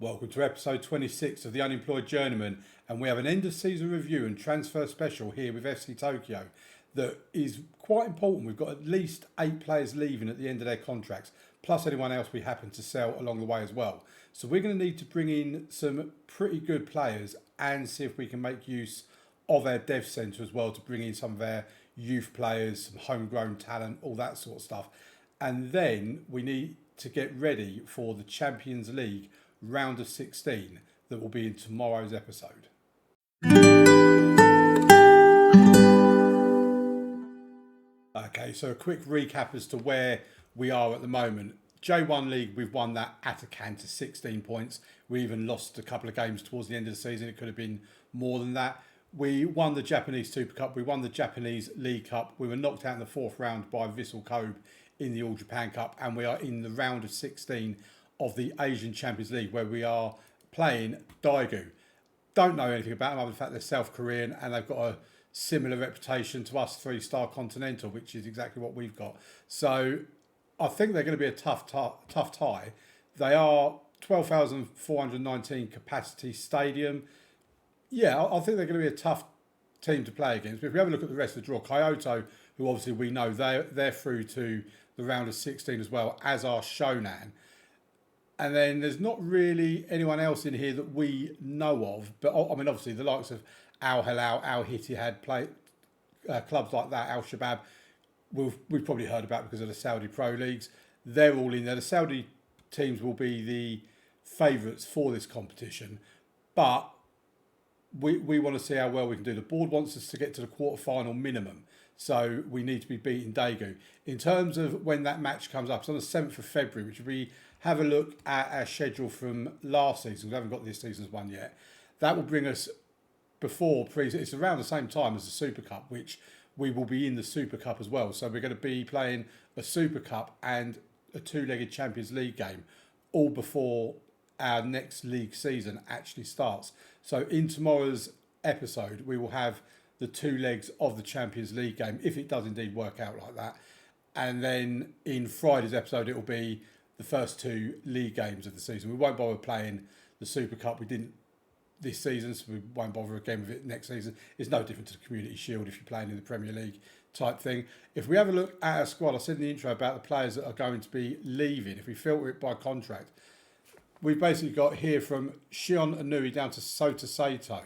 Welcome to episode 26 of the Unemployed Journeyman, and we have an end of season review and transfer special here with FC Tokyo that is quite important. We've got at least 8 players leaving at the end of their contracts, plus anyone else we happen to sell along the way as well. So we're going to need to bring in some pretty good players and see if we can make use of our dev centre as well to bring in some of our youth players, some homegrown talent, all that sort of stuff. And then we need to get ready for the Champions League round of 16 that will be in tomorrow's episode. Okay, so a quick recap as to where we are at the moment. J1 League, we've won that at a canter, 16 points. We even lost a couple of games towards the end of the season. It could have been more than that. We won the Japanese Super Cup. We won the Japanese League Cup. We were knocked out in the 4th round by Vissel Kobe in the All Japan Cup. And we are in the round of 16 of the Asian Champions League, where we are playing Daegu. Don't know anything about them other than the fact they're South Korean and they've got a similar reputation to us, 3-star Continental, which is exactly what we've got. So I think they're going to be a tough tie. They are 12,419 capacity stadium. Yeah, I think they're going to be a tough team to play against. But if we have a look at the rest of the draw, Kyoto, who obviously we know they're through to the round of 16 as well, as are Shonan. And then there's not really anyone else in here that we know of. But I mean, obviously, the likes of Al Hilal, Al Ittihad, clubs like that, Al Shabab, we've probably heard about because of the Saudi Pro Leagues. They're all in there. The Saudi teams will be the favourites for this competition. But we want to see how well we can do. The board wants us to get to the quarter-final minimum. So we need to be beating Daegu. In terms of when that match comes up, it's on the 7th of February, which we have a look at our schedule from last season. We haven't got this season's one yet. That will bring us before it's around the same time as the Super Cup, which we will be in the Super Cup as well. So we're going to be playing a Super Cup and a 2-legged Champions League game all before our next league season actually starts. So in tomorrow's episode, we will have the 2 legs of the Champions League game, if it does indeed work out like that. And then in Friday's episode, it will be the first 2 league games of the season. We won't bother playing the Super Cup. We didn't this season, so we won't bother again with it next season. It's no different to the Community Shield if you're playing in the Premier League type thing. If we have a look at our squad, I said in the intro about the players that are going to be leaving. If we filter it by contract, we've basically got here from Shion Anui down to Sota Saito.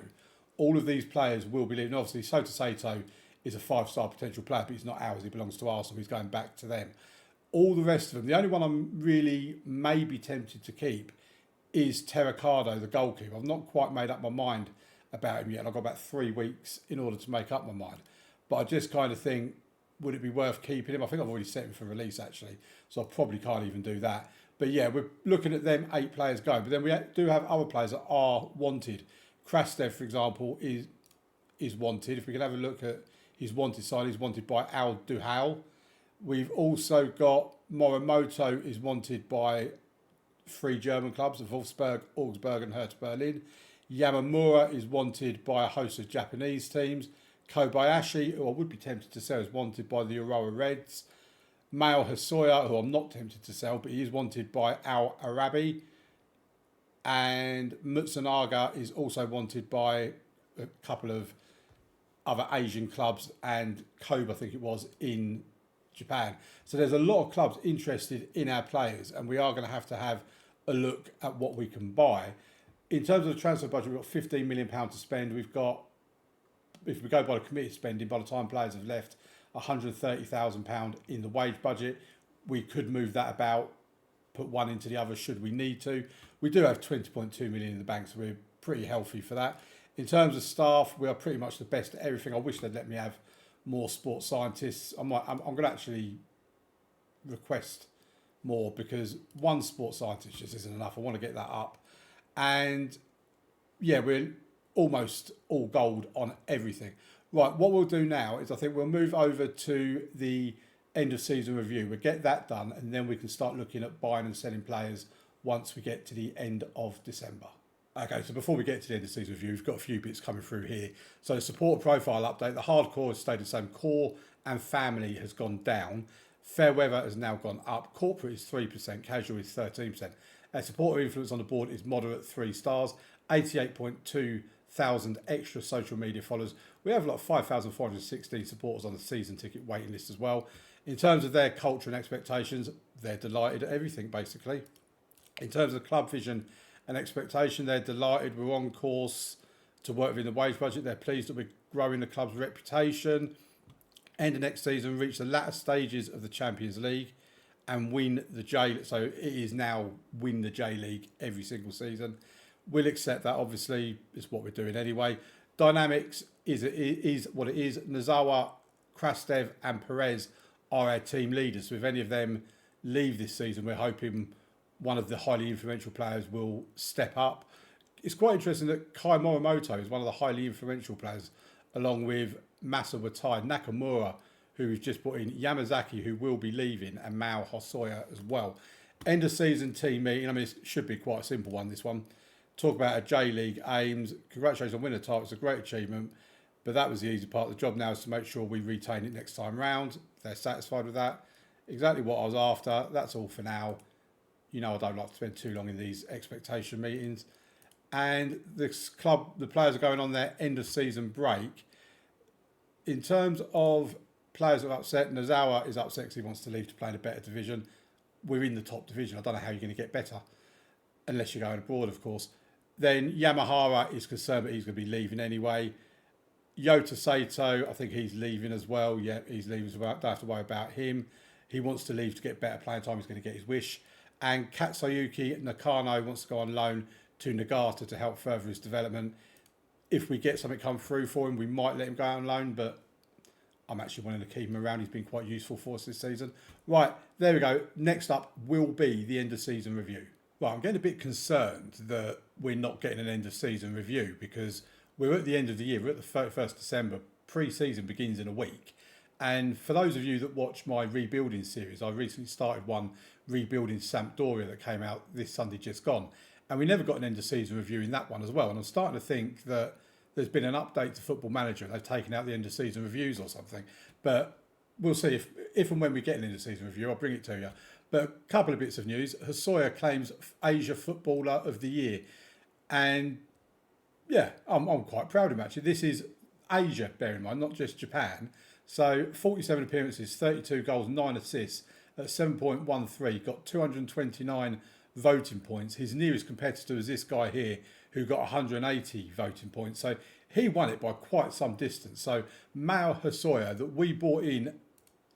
All of these players will be leaving. Obviously, Sota Saito is a 5-star potential player, but he's not ours. He belongs to Arsenal. He's going back to them. All the rest of them, the only one I'm really maybe tempted to keep is Terracado, the goalkeeper. I've not quite made up my mind about him yet. And I've got about 3 weeks in order to make up my mind. But I just kind of think, would it be worth keeping him? I think I've already set him for release, actually. So I probably can't even do that. But yeah, we're looking at them 8 players going. But then we do have other players that are wanted. Krastev, for example, is wanted. If we can have a look at his wanted side, he's wanted by Al Duhal. We've also got Morimoto is wanted by 3 German clubs, Wolfsburg, Augsburg and Hertha Berlin. Yamamura is wanted by a host of Japanese teams. Kobayashi, who I would be tempted to sell, is wanted by the Aurora Reds. Mao Hasoya, who I'm not tempted to sell, but he is wanted by Al Arabi. And Mutsunaga is also wanted by a couple of other Asian clubs and Kobe, I think it was, in Japan. So there's a lot of clubs interested in our players, and we are going to have a look at what we can buy. In terms of the transfer budget, we've got £15 million to spend. We've got, if we go by the committed spending, by the time players have left, £130,000 in the wage budget. We could move that about, put one into the other should we need to. We do have 20.2 million in the bank, so we're pretty healthy for that. In terms of staff, we are pretty much the best at everything. I wish they'd let me have more sports scientists. I'm going to actually request more, because one sports scientist just isn't enough. I want to get that up. And yeah, we're almost all gold on everything. Right, what we'll do now is I think we'll move over to the end of season review. We'll get that done, and then we can start looking at buying and selling players once we get to the end of December. Okay, so before we get to the end of season review, we've got a few bits coming through here. So the support profile update, the hardcore has stayed the same. Core and family has gone down. Fair weather has now gone up. Corporate is 3%, casual is 13%. Our supporter influence on the board is moderate, 3 stars. 88.2 thousand extra social media followers. We have like 5,416 supporters on the season ticket waiting list as well. In terms of their culture and expectations, they're delighted at everything basically. In terms of club vision and expectation, they're delighted. We're on course to work within the wage budget. They're pleased that we're growing the club's reputation. End of next season, reach the latter stages of the Champions League and win the J. So it is now win the J League every single season. We'll accept that. Obviously, it's what we're doing anyway. Dynamics is what it is. Nazawa, Krastev, and Perez are our team leaders. So if any of them leave this season, we're hoping one of the highly influential players will step up. It's quite interesting that Kai Morimoto is one of the highly influential players, along with Masa Watai, Nakamura, who we've just brought in, Yamazaki, who will be leaving, and Mao Hosoya as well. End of season team meeting. I mean, it should be quite a simple one, this one. Talk about a J-League aims. Congratulations on winning the title. It's a great achievement. But that was the easy part. The job now is to make sure we retain it next time round. If they're satisfied with that. Exactly what I was after. That's all for now. You know I don't like to spend too long in these expectation meetings. And this club, the players are going on their end of season break. In terms of players that are upset, Nozawa is upset because he wants to leave to play in a better division. We're in the top division. I don't know how you're going to get better. Unless you're going abroad, of course. Then Yamahara is concerned that he's going to be leaving anyway. Yota Sato, I think he's leaving as well. Yeah, he's leaving as well. Don't have to worry about him. He wants to leave to get better playing time. He's going to get his wish. And Katsuyuki Nakano wants to go on loan to Nagata to help further his development. If we get something come through for him, we might let him go out on loan, but I'm actually wanting to keep him around. He's been quite useful for us this season. Right, there we go. Next up will be the end of season review. Well, I'm getting a bit concerned that we're not getting an end of season review because we're at the end of the year. We're at the 31st December. Pre-season begins in a week. And for those of you that watch my rebuilding series, I recently started one rebuilding Sampdoria that came out this Sunday just gone. And we never got an end of season review in that one as well. And I'm starting to think that there's been an update to Football Manager and they've taken out the end of season reviews or something. But we'll see if and when we get an end of season review, I'll bring it to you. But a couple of bits of news. Hosoya claims Asia Footballer of the Year. And yeah, I'm quite proud of him actually. This is Asia, bear in mind, not just Japan. So 47 appearances, 32 goals, 9 assists at 7.13, got 229 voting points. His nearest competitor is this guy here who got 180 voting points. So he won it by quite some distance. So Mao Hosoya that we bought in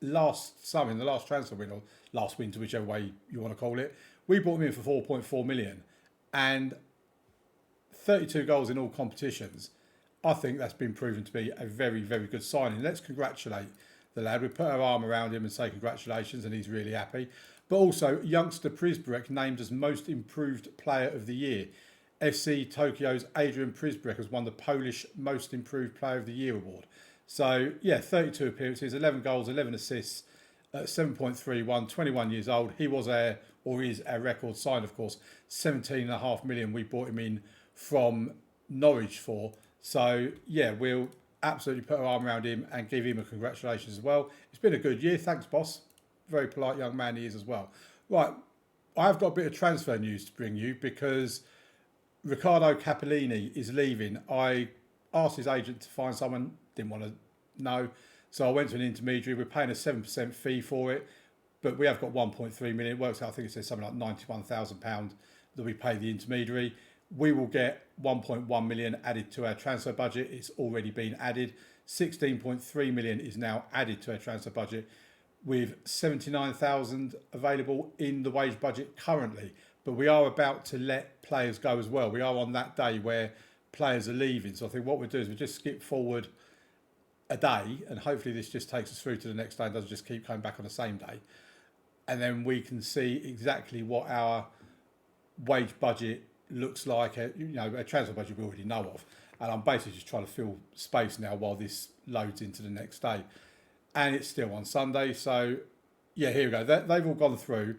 last summer, in the last transfer window, or last winter, whichever way you want to call it, we bought him in for 4.4 million and 32 goals in all competitions. I think that's been proven to be a very, very good signing. Let's congratulate the lad. We put our arm around him and say congratulations, and he's really happy. But also, youngster Prisbrek named as Most Improved Player of the Year. FC Tokyo's Adrian Prisbrek has won the Polish Most Improved Player of the Year award. So, yeah, 32 appearances, 11 goals, 11 assists, 7.31, 21 years old. He was is our record sign, of course. 17.5 million we bought him in from Norwich for. So, yeah, we'll absolutely put our arm around him and give him a congratulations as well. It's been a good year. Thanks, boss. Very polite young man he is as well. Right, I've got a bit of transfer news to bring you because Riccardo Capellini is leaving. I asked his agent to find someone, didn't want to know. So I went to an intermediary. We're paying a 7% fee for it, but we have got 1.3 million. It works out, I think it says something like £91,000 that we pay the intermediary. We will get 1.1 million added to our transfer budget. It's already been added. 16.3 million is now added to our transfer budget, with 79,000 available in the wage budget currently. But we are about to let players go as well. We are on that day where players are leaving. So I think what we'll do is we'll just skip forward a day, and hopefully this just takes us through to the next day and doesn't just keep coming back on the same day. And then we can see exactly what our wage budget looks like, a transfer budget we already know of. And I'm basically just trying to fill space now while this loads into the next day. And it's still on Sunday. So, yeah, here we go. They've all gone through.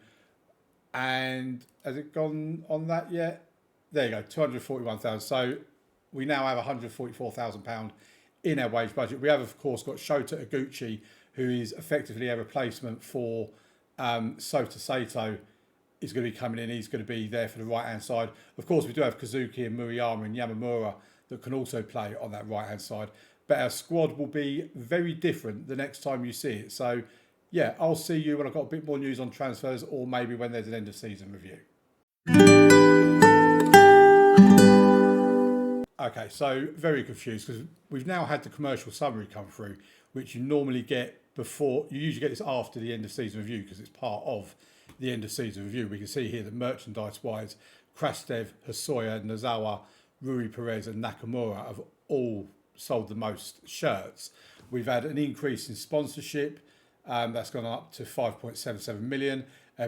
And has it gone on that yet? There you go, 241,000. So we now have £144,000 in our wage budget. We have, of course, got Shota Iguchi, who is effectively a replacement for Sota Sato is going to be coming in. He's going to be there for the right-hand side. Of course, we do have Kazuki and Murayama and Yamamura that can also play on that right-hand side. But our squad will be very different the next time you see it. So, yeah, I'll see you when I've got a bit more news on transfers, or maybe when there's an end-of-season review. Okay, so very confused because we've now had the commercial summary come through, which you normally get before. You usually get this after the end-of-season review because it's part of the end-of-season review. We can see here that merchandise-wise, Krastev, Hosoya, Nozawa, Rui Perez and Nakamura have all sold the most shirts. We've had an increase in sponsorship. That's gone up to 5.77 million.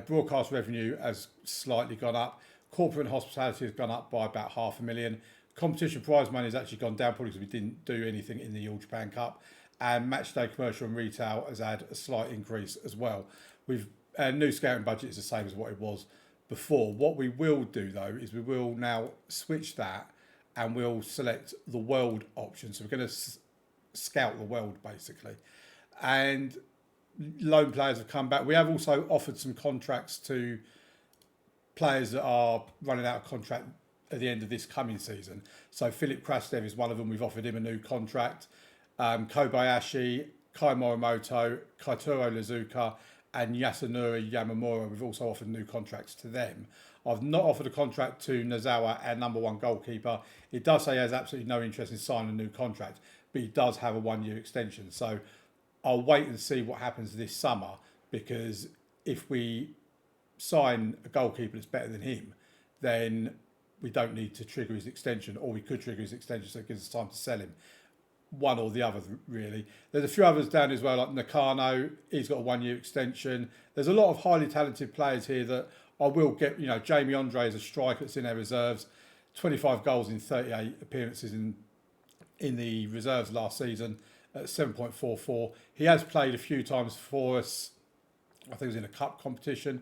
Broadcast revenue has slightly gone up. Corporate and hospitality has gone up by about $500,000. Competition prize money has actually gone down probably because we didn't do anything in the All Japan Cup. And matchday commercial and retail has had a slight increase as well. We've new scouting budget is the same as what it was before. What we will do though is we will now switch that and we'll select the world option. So we're going to scout the world basically. And loan players have come back. We have also offered some contracts to players that are running out of contract at the end of this coming season. So Philip Krastev is one of them. We've offered him a new contract. Kobayashi, Kai Morimoto, Kaituro Lizuka and Yasunori Yamamura, we've also offered new contracts to them. I've not offered a contract to Nozawa, our number one goalkeeper. It does say he has absolutely no interest in signing a new contract, but he does have a 1-year extension. So I'll wait and see what happens this summer, because if we sign a goalkeeper that's better than him, then we don't need to trigger his extension, or we could trigger his extension so it gives us time to sell him. One or the other, really. There's a few others down as well, like Nakano. He's got a 1-year extension. There's a lot of highly talented players here that I will get. You know, Jamie Andre is a striker that's in our reserves. 25 goals in 38 appearances in the reserves last season at 7.44. He has played a few times for us. I think it was in a cup competition.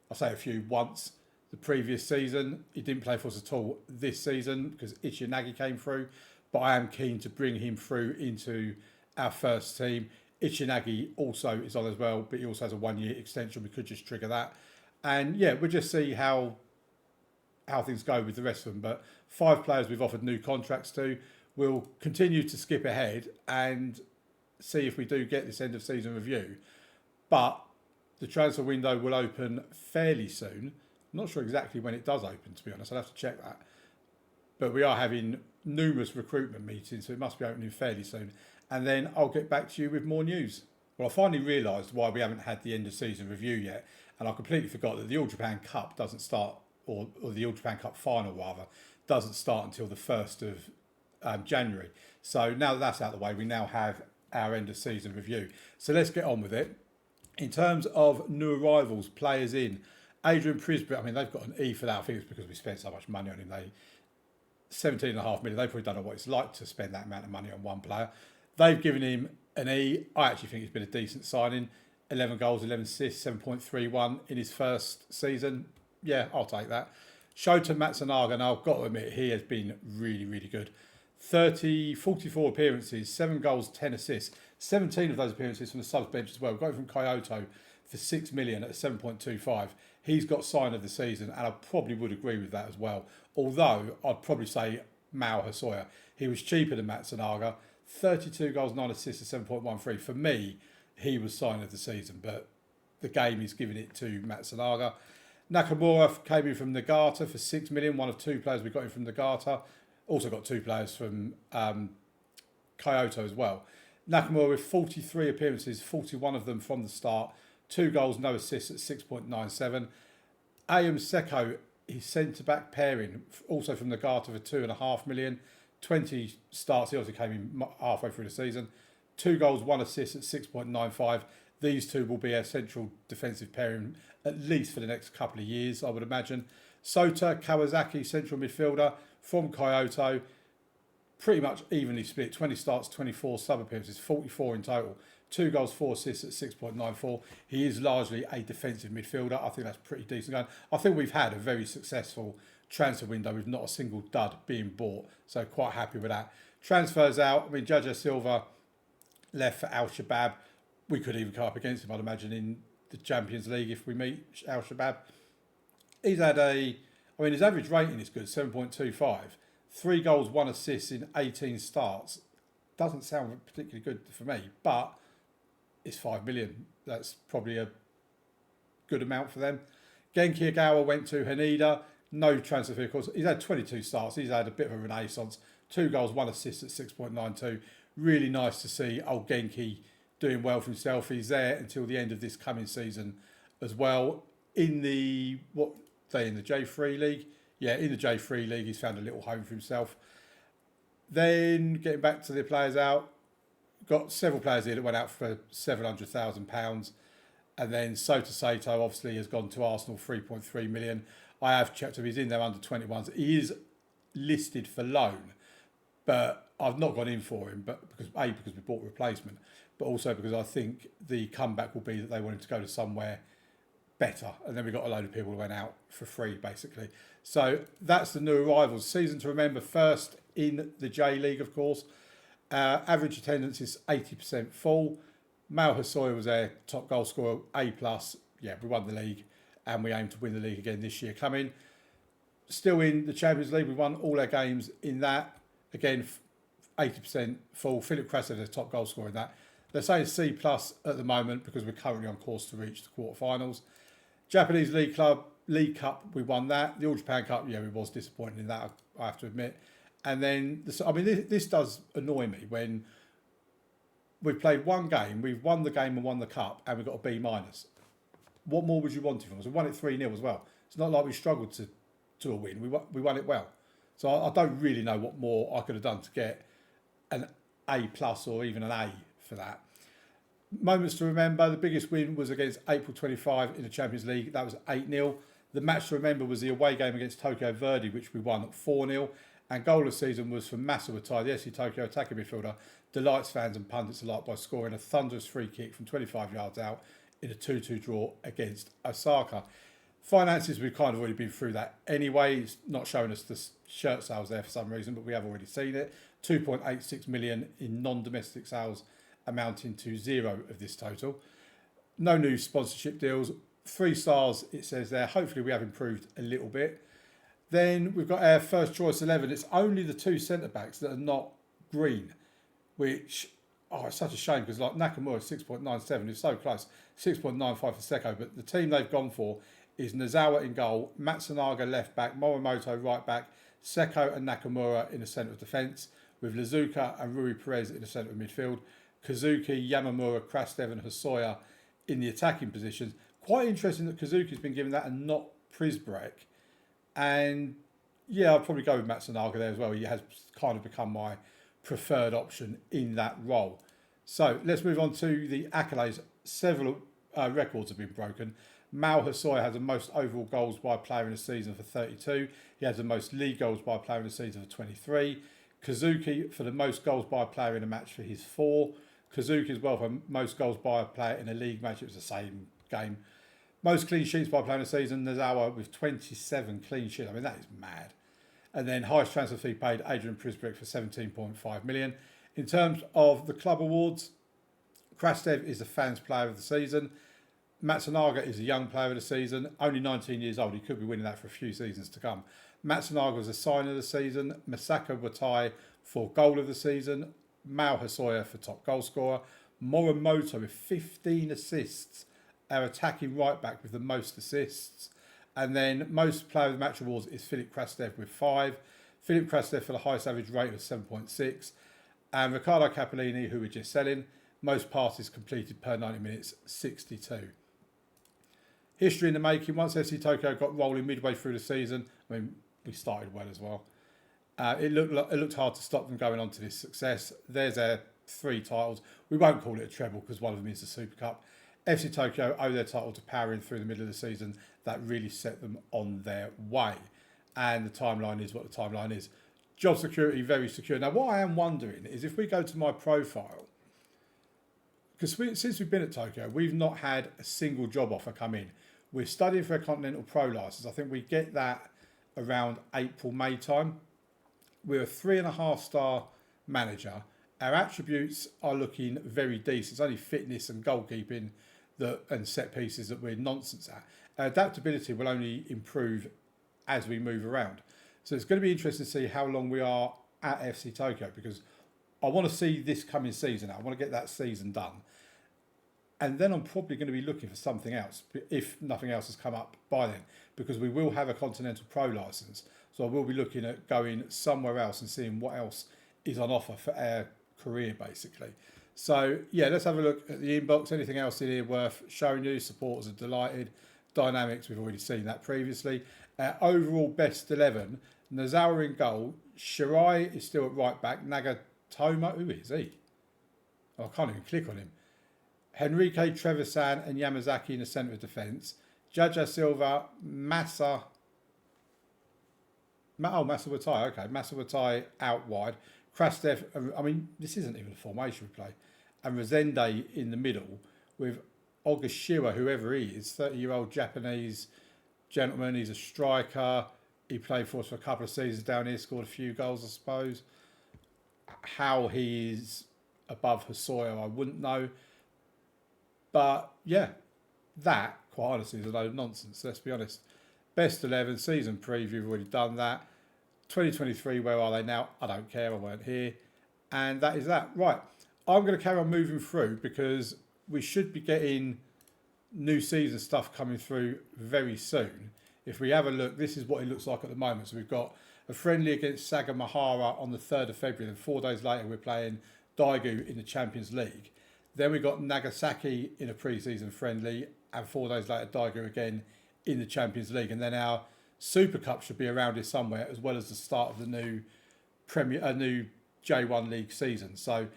I say a few, once. The previous season, he didn't play for us at all this season because Ichinagi came through. But I am keen to bring him through into our first team. Ichinagi also is on as well, but he also has a 1-year extension. We could just trigger that. And yeah, we'll just see how things go with the rest of them. But 5 players we've offered new contracts to. We'll continue to skip ahead and see if we do get this end of season review. But the transfer window will open fairly soon. I'm not sure exactly when it does open, to be honest. I'll have to check that. But we are having numerous recruitment meetings, so it must be opening fairly soon. And then I'll get back to you with more news. Well, I finally realised why we haven't had the end of season review yet. And I completely forgot that the All Japan Cup doesn't start, or the All Japan Cup final rather, doesn't start until the 1st of January. So now that that's out of the way, we now have our end of season review. So let's get on with it. In terms of new arrivals, players in, Adrian Prisbett, I mean, they've got an E for that. I think it's because we spent so much money on him. 17.5 million. They probably don't know what it's like to spend that amount of money on one player. They've given him an E. I actually think it's been a decent signing. 11 goals, 11 assists, 7.31 in his first season. Yeah, I'll take that. Shota Matsunaga, now I've got to admit, he has been really, really good. 44 appearances, 7 goals, 10 assists. 17 of those appearances from the subs bench as well. We've got him from Kyoto for 6 million at 7.25. He's got sign of the season, and I probably would agree with that as well. Although I'd probably say Mao Hosoya. He was cheaper than Matsunaga. 32 goals, 9 assists at 7.13. For me, he was sign of the season, but the game is giving it to Matsunaga. Nakamura came in from Nagata for 6 million. One of 2 players we got in from Nagata. Also got 2 players from Kyoto as well. Nakamura with 43 appearances, 41 of them from the start. 2 goals, no assists at 6.97. Ayum Seko, his centre-back pairing, also from Nagata for 2.5 million. 20 starts, he also came in halfway through the season. 2 goals, 1 assist at 6.95. These 2 will be our central defensive pairing at least for the next couple of years, I would imagine. Sota Kawasaki, central midfielder from Kyoto, pretty much evenly split. 20 starts, 24 sub-appearances, 44 in total. 2 goals, 4 assists at 6.94. He is largely a defensive midfielder. I think that's pretty decent going. I think we've had a very successful transfer window with not a single dud being bought. So quite happy with that. Transfers out. I mean, Jaja Silva left for Al Shabab. We could even come up against him, I'd imagine, in the Champions League if we meet Al Shabab. He's had his average rating is good, 7.25. 3 goals, 1 assist in 18 starts. Doesn't sound particularly good for me, but it's 5 million. That's probably a good amount for them. Genki Ogawa went to Haneda. No transfer fee, of course. He's had 22 starts. He's had a bit of a renaissance. 2 goals, 1 assist at 6.92. Really nice to see old Genki doing well for himself. He's there until the end of this coming season as well. In the J3 League? Yeah, in the J3 League, he's found a little home for himself. Then, getting back to the players out, got several players here that went out for £700,000. And then Sota Sato obviously has gone to Arsenal, 3.3 million. I have checked him, he's in there under 21s. He is listed for loan, but I've not gone in for him, but because we bought a replacement, but also because I think the comeback will be that they want him to go to somewhere better. And then we got a load of people who went out for free, basically. So that's the new arrivals. Season to remember, first in the J League, of course. Average attendance is 80% full. Mao Hasoy was their top goal scorer, A+. Yeah, we won the league and we aim to win the league again this year coming. Still in the Champions League, we won all our games in that. Again, 80% full. Philip Krasov is the top goal scorer in that. They're saying C+ at the moment because we're currently on course to reach the quarterfinals. Japanese League Cup, we won that. The All Japan Cup, yeah, we was disappointed in that, I have to admit. And then, this does annoy me when we've played one game, we've won the game and won the cup, and we've got a B-. What more would you want from us? We won it 3-0 as well. It's not like we struggled to a win. We won it well. So I don't really know what more I could have done to get an A+ or even an A for that. Moments to remember, the biggest win was against April 25 in the Champions League. That was 8-0. The match to remember was the away game against Tokyo Verdy, which we won at 4-0. And goal of the season was from Masa Watai, the SC Tokyo attacking midfielder, delights fans and pundits alike by scoring a thunderous free kick from 25 yards out in a 2-2 draw against Osaka. Finances, we've kind of already been through that anyway. It's not showing us the shirt sales there for some reason, but we have already seen it. 2.86 million in non-domestic sales, amounting to 0 of this total. No new sponsorship deals. 3 stars, it says there. Hopefully we have improved a little bit. Then we've got our first choice 11. It's only the 2 centre-backs that are not green, which, it's such a shame because like Nakamura 6.97 is so close. 6.95 for Seko, but the team they've gone for is Nozawa in goal, Matsunaga left back, Morimoto right back, Seko and Nakamura in the centre of defence, with Lazuka and Rui Perez in the centre of midfield, Kazuki, Yamamura, Krastev and Hosoya in the attacking positions. Quite interesting that Kazuki's been given that and not Prisbrek. And yeah, I'll probably go with Matsunaga there as well. He has kind of become my preferred option in that role. So let's move on to the accolades. Several records have been broken. Mao Hasoy has the most overall goals by a player in a season for 32. He has the most league goals by a player in a season for 23. Kazuki for the most goals by a player in a match for his 4. Kazuki as well for most goals by a player in a league match. It was the same game. Most clean sheets by a player in a season, Nozawa with 27 clean sheets. I mean, that is mad. And then highest transfer fee paid, Adrian Prisbrick for 17.5 million. In terms of the club awards, Krastev is the fans player of the season. Matsunaga is a young player of the season, only 19 years old. He could be winning that for a few seasons to come. Matsunaga was a sign of the season. Masako Watai for goal of the season. Mao Hasoya for top goal scorer. Morimoto with 15 assists. Our attacking right back with the most assists. And then most player of the match awards is Philip Krastev with 5. Philip Krastev for the highest average rating of 7.6. And Riccardo Capellini, who we're just selling, most passes completed per 90 minutes, 62. History in the making. Once FC Tokyo got rolling midway through the season, I mean, we started well as well. It looked hard to stop them going on to this success. There's our 3 titles. We won't call it a treble because one of them is the Super Cup. FC Tokyo owe their title to powering through the middle of the season. That really set them on their way. And the timeline is what the timeline is. Job security, very secure. Now, what I am wondering is if we go to my profile, because since we've been at Tokyo, we've not had a single job offer come in. We're studying for a Continental Pro license. I think we get that around April, May time. We're a 3.5-star manager. Our attributes are looking very decent. It's only fitness and goalkeeping and set pieces that we're nonsense at. Adaptability will only improve as we move around. So it's going to be interesting to see how long we are at FC Tokyo, because I want to see this coming season out. I want to get that season done. And then I'm probably going to be looking for something else, if nothing else has come up by then, because we will have a Continental Pro license. So I will be looking at going somewhere else and seeing what else is on offer for our career, basically. So, yeah, let's have a look at the inbox. Anything else in here worth showing you? Supporters are delighted. Dynamics, we've already seen that previously. Overall best 11, Nazawa in goal. Shirai is still at right back. Nagatomo, who is he? Oh, I can't even click on him. Henrique Trevisan and Yamazaki in the centre of defence. Jaja Silva, Masa Watai, okay. Masa Watai out wide. Krastev, I mean, this isn't even a formation we play. And Resende in the middle with Ogashiwa, whoever he is, 30-year-old Japanese gentleman. He's a striker. He played for us for a couple of seasons down here, scored a few goals, I suppose. How he is above Hosoya, I wouldn't know. But, yeah, that, quite honestly, is a load of nonsense, let's be honest. Best 11, season preview, we've already done that. 2023, where are they now? I don't care, I weren't here. And that is that. Right, I'm going to carry on moving through because we should be getting new season stuff coming through very soon. If we have a look, this is what it looks like at the moment. So we've got a friendly against Sagamihara on the 3rd of February. And 4 days later, we're playing Daegu in the Champions League. Then we got Nagasaki in a pre-season friendly. And 4 days later, Daegu again in the Champions League. And then our Super Cup should be around here somewhere, as well as the start of the new new J1 League season. So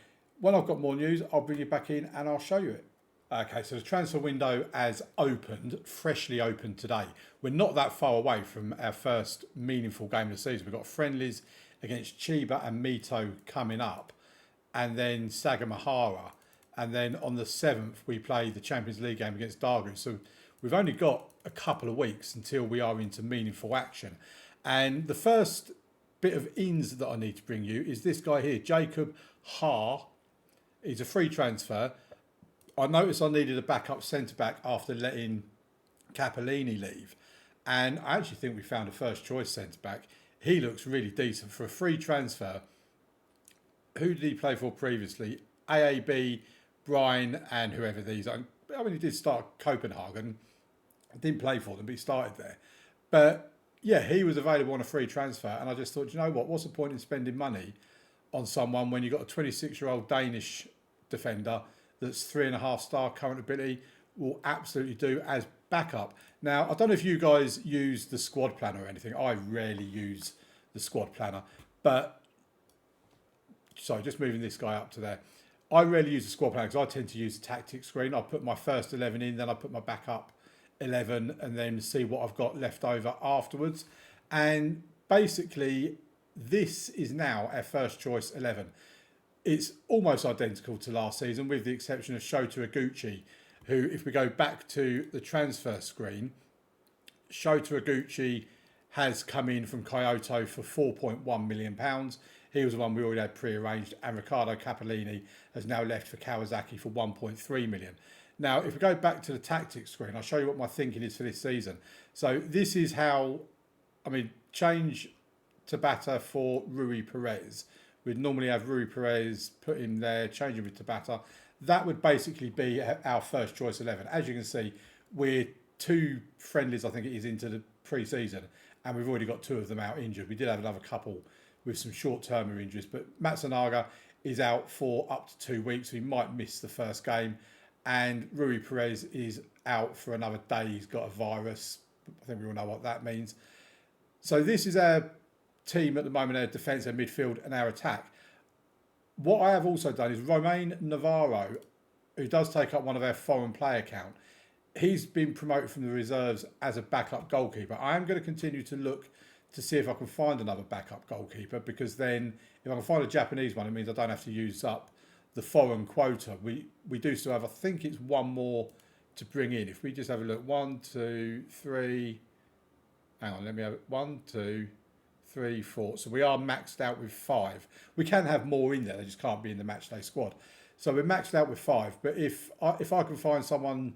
when I've got more news, I'll bring you back in and I'll show you it. Okay, so the transfer window has opened, freshly opened today. We're not that far away from our first meaningful game of the season. We've got friendlies against Chiba and Mito coming up, and then Sagamihara. And then on the 7th, we play the Champions League game against Daegu. So we've only got a couple of weeks until we are into meaningful action. And the first bit of ins that I need to bring you is this guy here, Jacob Ha. He's a free transfer. I noticed I needed a backup centre-back after letting Capellini leave. And I actually think we found a first-choice centre-back. He looks really decent for a free transfer. Who did he play for previously? AAB, Brian, and whoever these are. I mean, he did start Copenhagen. Didn't play for them, but he started there. But, yeah, he was available on a free transfer. And I just thought, you know what? What's the point in spending money on someone when you've got a 26-year-old Danish defender that's 3.5-star current ability, will absolutely do as backup. Now, I don't know if you guys use the squad planner or anything. I rarely use the squad planner. But, sorry, just moving this guy up to there. I rarely use the squad planner because I tend to use the tactics screen. I put my first 11 in, then I put my backup 11 and then see what I've got left over afterwards. And basically, this is now our first choice 11. It's almost identical to last season, with the exception of Shota Iguchi, who, if we go back to the transfer screen, Shota Iguchi has come in from Kyoto for £4.1 million. He was the one we already had pre-arranged, and Riccardo Capellini has now left for Kawasaki for £1.3 million. Now, if we go back to the tactics screen, I'll show you what my thinking is for this season. So this is how, I mean, change Tabata for Rui Perez. We'd normally have Rui Perez put him there, change him with Tabata. That would basically be our first choice 11. As you can see, we're 2 friendlies, I think it is, into the pre-season, and we've already got 2 of them out injured. We did have another couple with some short-term injuries, but Matsunaga is out for up to 2 weeks. So he might miss the first game. And Rui Perez is out for another day. He's got a virus. I think we all know what that means. So this is our team at the moment, our defence, our midfield and our attack. What I have also done is Romain Navarro, who does take up one of our foreign player count. He's been promoted from the reserves as a backup goalkeeper. I am going to continue to look to see if I can find another backup goalkeeper, because then if I can find a Japanese one, it means I don't have to use up the foreign quota. We do still have, I think it's 1 more to bring in. If we just have a look, 1, 2, 3, hang on, let me have it, 1, 2, 3, 4. So we are maxed out with 5. We can have more in there, they just can't be in the matchday squad. So we're maxed out with 5. But if I can find someone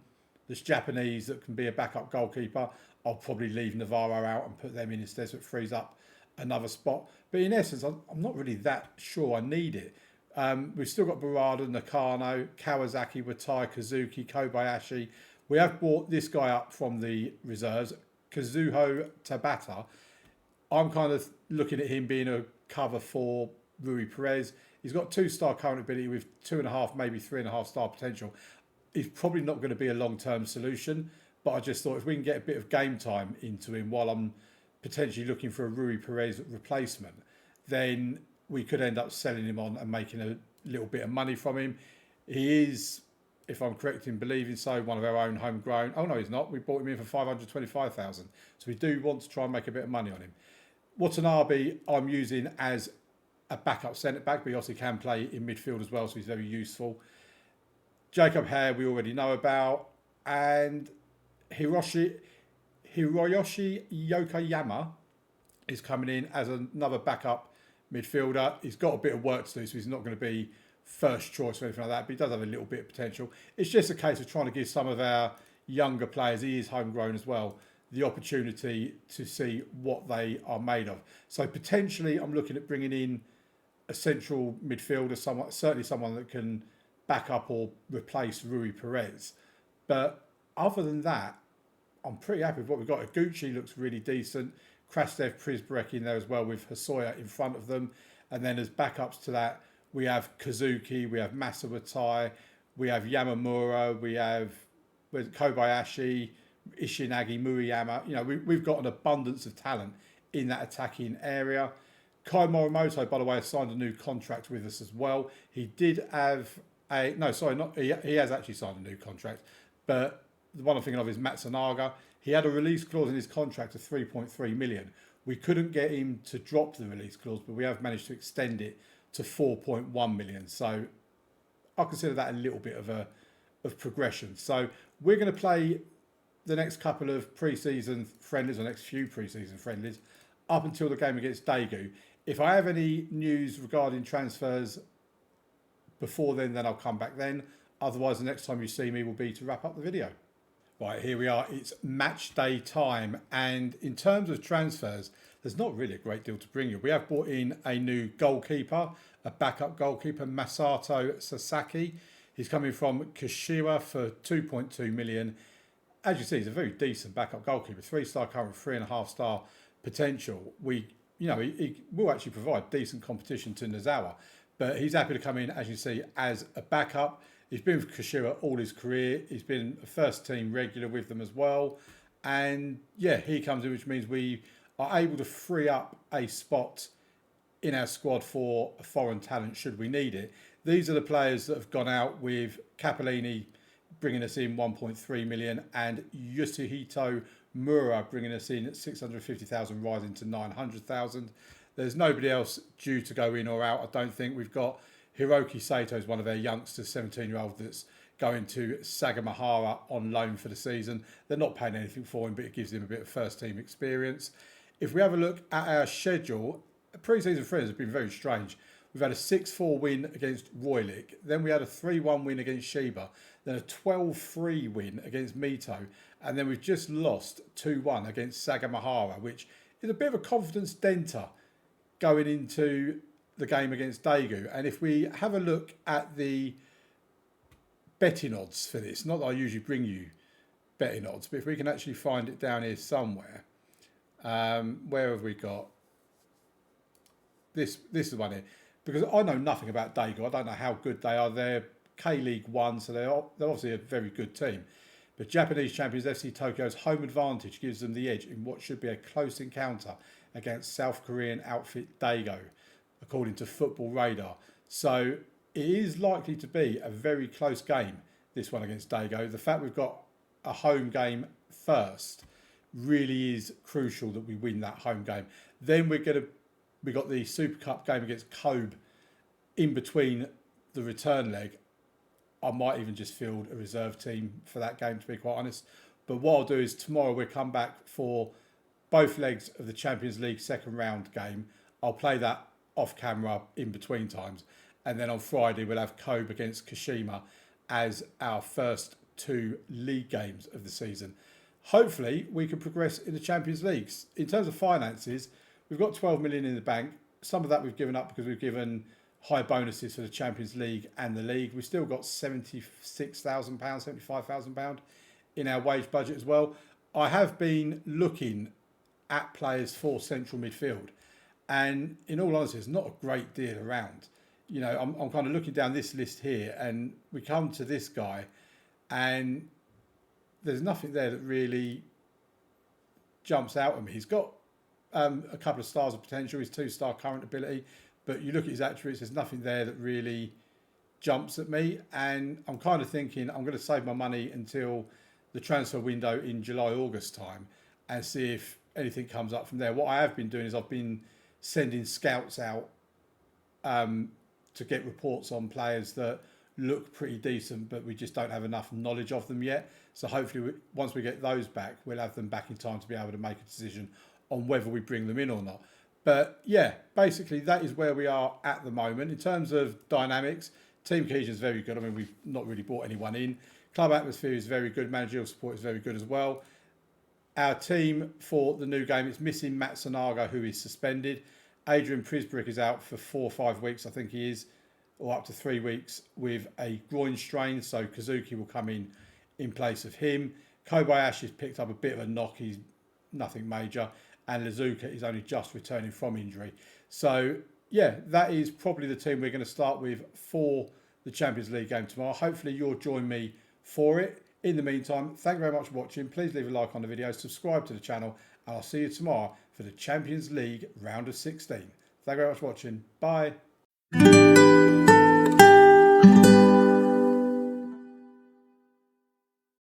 that's Japanese that can be a backup goalkeeper, I'll probably leave Navarro out and put them in instead, so it frees up another spot. But in essence, I'm not really that sure I need it. We've still got Barada, Nakano, Kawasaki, Watai, Kazuki, Kobayashi. We have brought this guy up from the reserves, Kazuho Tabata. I'm kind of looking at him being a cover for Rui Perez. He's got 2-star current ability with 2.5, maybe 3.5-star potential. He's probably not going to be a long-term solution, but I just thought if we can get a bit of game time into him while I'm potentially looking for a Rui Perez replacement, then we could end up selling him on and making a little bit of money from him. He is, if I'm correct in believing so, one of our own homegrown. Oh no, he's not. We bought him in for 525,000. So we do want to try and make a bit of money on him. Watanabe, I'm using as a backup centre back, but he also can play in midfield as well, so he's very useful. Jacob Hare, we already know about, and Hiroyoshi Yokoyama is coming in as another backup midfielder. He's got a bit of work to do, so he's not going to be first choice or anything like that, but he does have a little bit of potential. It's just a case of trying to give some of our younger players, he is homegrown as well, the opportunity to see what they are made of. So potentially I'm looking at bringing in a central midfielder, certainly someone that can back up or replace Rui Perez. But other than that, I'm pretty happy with what we've got. Iguchi looks really decent. Krastev, Prizbrek in there as well with Hosoya in front of them. And then as backups to that, we have Kazuki, we have Masawatai, we have Yamamura, we have Kobayashi, Ishinagi, Murayama. You know, we've got an abundance of talent in that attacking area. Kai Morimoto, by the way, has signed a new contract with us as well. He did have he has actually signed a new contract, but the one I'm thinking of is Matsunaga. He had a release clause in his contract of 3.3 million. We couldn't get him to drop the release clause, but we have managed to extend it to 4.1 million. So I consider that a little bit of progression. So we're going to play the next couple of pre-season friendlies, or next few pre-season friendlies, up until the game against Daegu. If I have any news regarding transfers before then I'll come back then. Otherwise, the next time you see me will be to wrap up the video. Right, here we are. It's match day time. And in terms of transfers, there's not really a great deal to bring you. We have brought in a new goalkeeper, a backup goalkeeper, Masato Sasaki. He's coming from Kashiwa for 2.2 million. As you see, he's a very decent backup goalkeeper. 3-star current, 3.5-star potential. He will actually provide decent competition to Nozawa. But he's happy to come in, as you see, as a backup. He's been with Kashiwa all his career. He's been a first team regular with them as well. And yeah, he comes in, which means we are able to free up a spot in our squad for a foreign talent should we need it. These are the players that have gone out with Capellini bringing us in 1.3 million and Yoshihito Mura bringing us in at 650,000, rising to 900,000. There's nobody else due to go in or out. I don't think. We've got Hiroki Sato, is one of their youngsters, 17-year-old, that's going to Sagamihara on loan for the season. They're not paying anything for him, but it gives him a bit of first-team experience. If we have a look at our schedule, pre-season friends have been very strange. We've had a 6-4 win against Roylik. Then we had a 3-1 win against Shiba. Then a 12-3 win against Mito. And then we've just lost 2-1 against Sagamihara, which is a bit of a confidence denter going into the game against Daegu. And if we have a look at the betting odds for this, not that I usually bring you betting odds, but if we can actually find it down here somewhere, where have we got this is the one here, because I know nothing about Daegu. I don't know how good they are. They're K-League 1, so they're obviously a very good team. But Japanese champions FC Tokyo's home advantage gives them the edge in what should be a close encounter against South Korean outfit Daegu, according to Football Radar. So it is likely to be a very close game, this one against Daegu. The fact we've got a home game first really is crucial that we win that home game. Then we got the Super Cup game against Kobe in between the return leg. I might even just field a reserve team for that game, to be quite honest. But what I'll do is tomorrow we'll come back for both legs of the Champions League second round game. I'll play that off camera in between times. And then on Friday we'll have Kobe against Kashima as our first 2 league games of the season. Hopefully, we can progress in the Champions League. In terms of finances, we've got 12 million in the bank. Some of that we've given up because we've given high bonuses for the Champions League and the league. We've still got £76,000, £75,000 in our wage budget as well. I have been looking at players for central midfield, and in all honesty, there's not a great deal around. You know, I'm kind of looking down this list here, and we come to this guy, and there's nothing there that really jumps out at me. He's got a couple of stars of potential, his 2-star current ability, but you look at his attributes, there's nothing there that really jumps at me. And I'm kind of thinking I'm going to save my money until the transfer window in July, August time and see if anything comes up from there. What I have been doing is I've been sending scouts out to get reports on players that look pretty decent, but we just don't have enough knowledge of them yet. So hopefully once we get those back, we'll have them back in time to be able to make a decision on whether we bring them in or not. But yeah, basically that is where we are at the moment. In terms of dynamics, Team Cohesion is very good. I mean, we've not really brought anyone in. Club atmosphere is very good. Managerial support is very good as well. Our team for the new game, it's missing Matt Sonaga, who is suspended. Adrian Prisbrick is out for 4 or 5 weeks, I think he is, or up to 3 weeks with a groin strain. So Kazuki will come in place of him. Kobayashi has picked up a bit of a knock. He's nothing major. And Lazuka is only just returning from injury. So, yeah, that is probably the team we're going to start with for the Champions League game tomorrow. Hopefully you'll join me for it. In the meantime, thank you very much for watching. Please leave a like on the video, subscribe to the channel, and I'll see you tomorrow for the Champions League round of 16. Thank you very much for watching. Bye.